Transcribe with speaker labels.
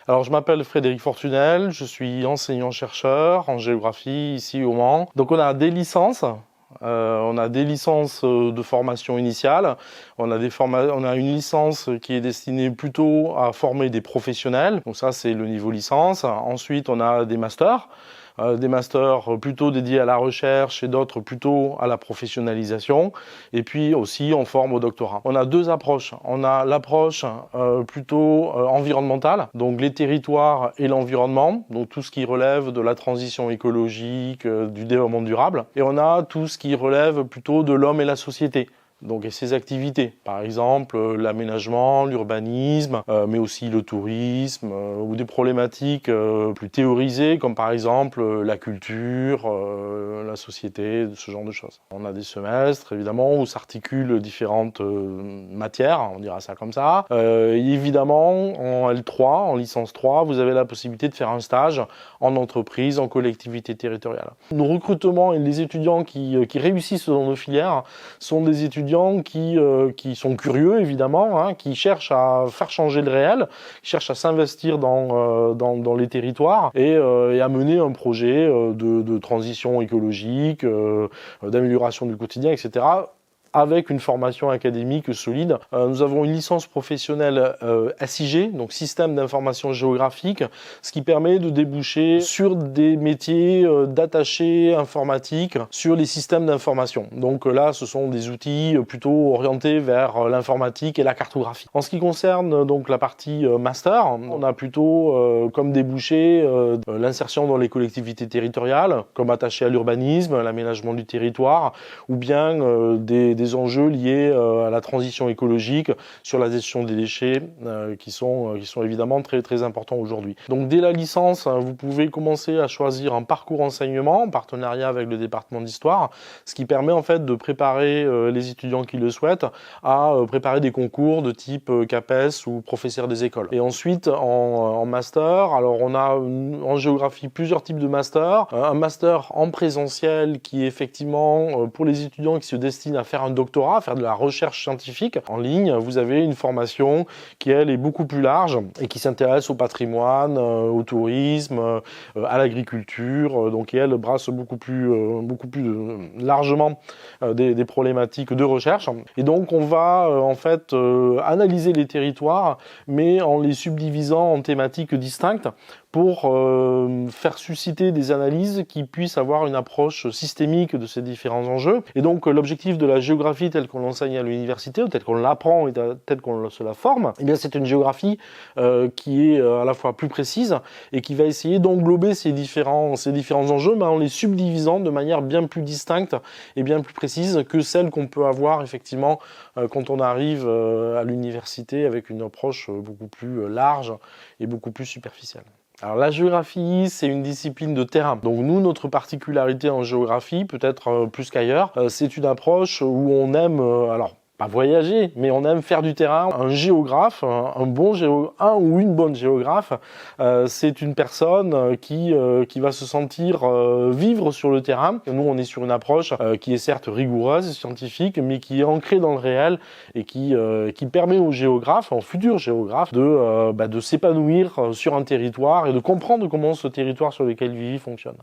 Speaker 1: Alors, je m'appelle Frédéric Fortunel, je suis enseignant-chercheur en géographie ici au Mans. Donc, on a des licences. De formation initiale. On a une licence qui est destinée plutôt à former des professionnels. Donc ça, c'est le niveau licence. Ensuite, on a des masters. Des masters plutôt dédiés à la recherche et d'autres plutôt à la professionnalisation. Et puis aussi, on forme au doctorat. On a deux approches. On a l'approche plutôt environnementale, donc les territoires et l'environnement, donc tout ce qui relève de la transition écologique, du développement durable. Et on a tout ce qui relève plutôt de l'homme et la société. Donc, et ses activités, par exemple l'aménagement, l'urbanisme, mais aussi le tourisme, ou des problématiques plus théorisées, comme par exemple la culture, la société, ce genre de choses. On a des semestres, évidemment, où s'articulent différentes matières, on dira ça comme ça. Évidemment, en L3, en licence 3, vous avez la possibilité de faire un stage en entreprise, en collectivité territoriale. Nos recrutements et les étudiants qui réussissent dans nos filières sont des étudiants qui sont curieux, évidemment, hein, qui cherchent à faire changer le réel, qui cherchent à s'investir dans les territoires et à mener un projet de transition écologique, d'amélioration du quotidien, etc., avec une formation académique solide. Nous avons une licence professionnelle SIG, donc Système d'information géographique, ce qui permet de déboucher sur des métiers d'attaché informatique sur les systèmes d'information. Donc là, ce sont des outils plutôt orientés vers l'informatique et la cartographie. En ce qui concerne donc la partie master, on a plutôt comme débouché l'insertion dans les collectivités territoriales, comme attaché à l'urbanisme, l'aménagement du territoire, ou bien des enjeux liés à la transition écologique, sur la gestion des déchets, qui sont évidemment très, très importants aujourd'hui. Donc dès la licence, vous pouvez commencer à choisir un parcours enseignement en partenariat avec le département d'histoire, ce qui permet en fait de préparer les étudiants qui le souhaitent à préparer des concours de type CAPES ou professeur des écoles. Et ensuite, en master, alors on a en géographie plusieurs types de masters. Un master en présentiel qui est effectivement pour les étudiants qui se destinent à faire un doctorat, à faire de la recherche scientifique. En ligne, vous avez une formation qui, elle, est beaucoup plus large et qui s'intéresse au patrimoine, au tourisme, à l'agriculture, donc elle brasse beaucoup plus largement des problématiques de recherche. Et donc, on va en fait analyser les territoires, mais en les subdivisant en thématiques distinctes pour faire susciter des analyses qui puissent avoir une approche systémique de ces différents enjeux. Et donc l'objectif de la géographie telle qu'on l'enseigne à l'université, ou telle qu'on l'apprend et telle qu'on se la forme, eh bien c'est une géographie qui est à la fois plus précise et qui va essayer d'englober ces différents enjeux, mais en les subdivisant de manière bien plus distincte et bien plus précise que celle qu'on peut avoir effectivement quand on arrive à l'université avec une approche beaucoup plus large et beaucoup plus superficielle. Alors la géographie, c'est une discipline de terrain. Donc nous, notre particularité en géographie, peut-être plus qu'ailleurs, c'est une approche où on aime, alors pas voyager, mais on aime faire du terrain. Un géographe, un ou une bonne géographe, c'est une personne qui va se sentir vivre sur le terrain. Nous, on est sur une approche qui est certes rigoureuse, scientifique, mais qui est ancrée dans le réel et qui permet aux géographes, aux futurs géographes, de s'épanouir sur un territoire et de comprendre comment ce territoire sur lequel ils vivent fonctionne.